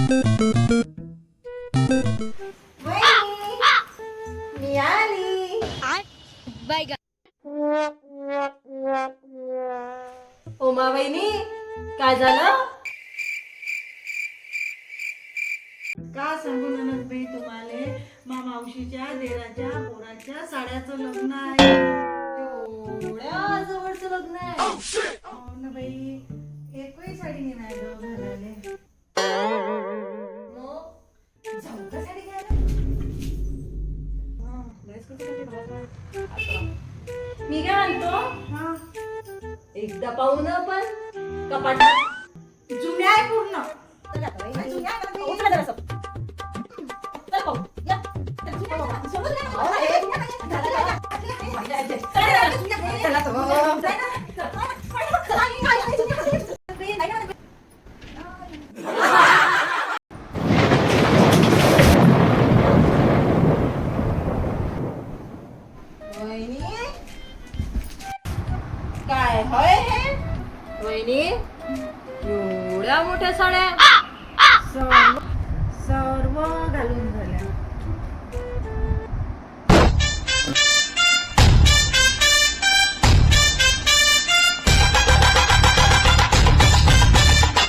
मी आली. उमा वहिनी, काय झालं? का सांगू ननदबाई तुम्हाला, मावशीच्या देराच्या पोराच्या साड्याचं लग्न आहे. एवढ्या जवळचं लग्न आहे? हो ना बाई, एकही साडी नाही घालायला. मग जाऊ का साडी घ्यायला? मी काय म्हणतो, एकदा पाहू ना आपण कपाटात. जुन्या आहे पूर्ण. चला जरा असं. चला पाहू. या. सोबत या. हो ना, हे. चला तर. वहिनी, काय होय हे? वहिनी, एवढ्या मोठ्या साड्या.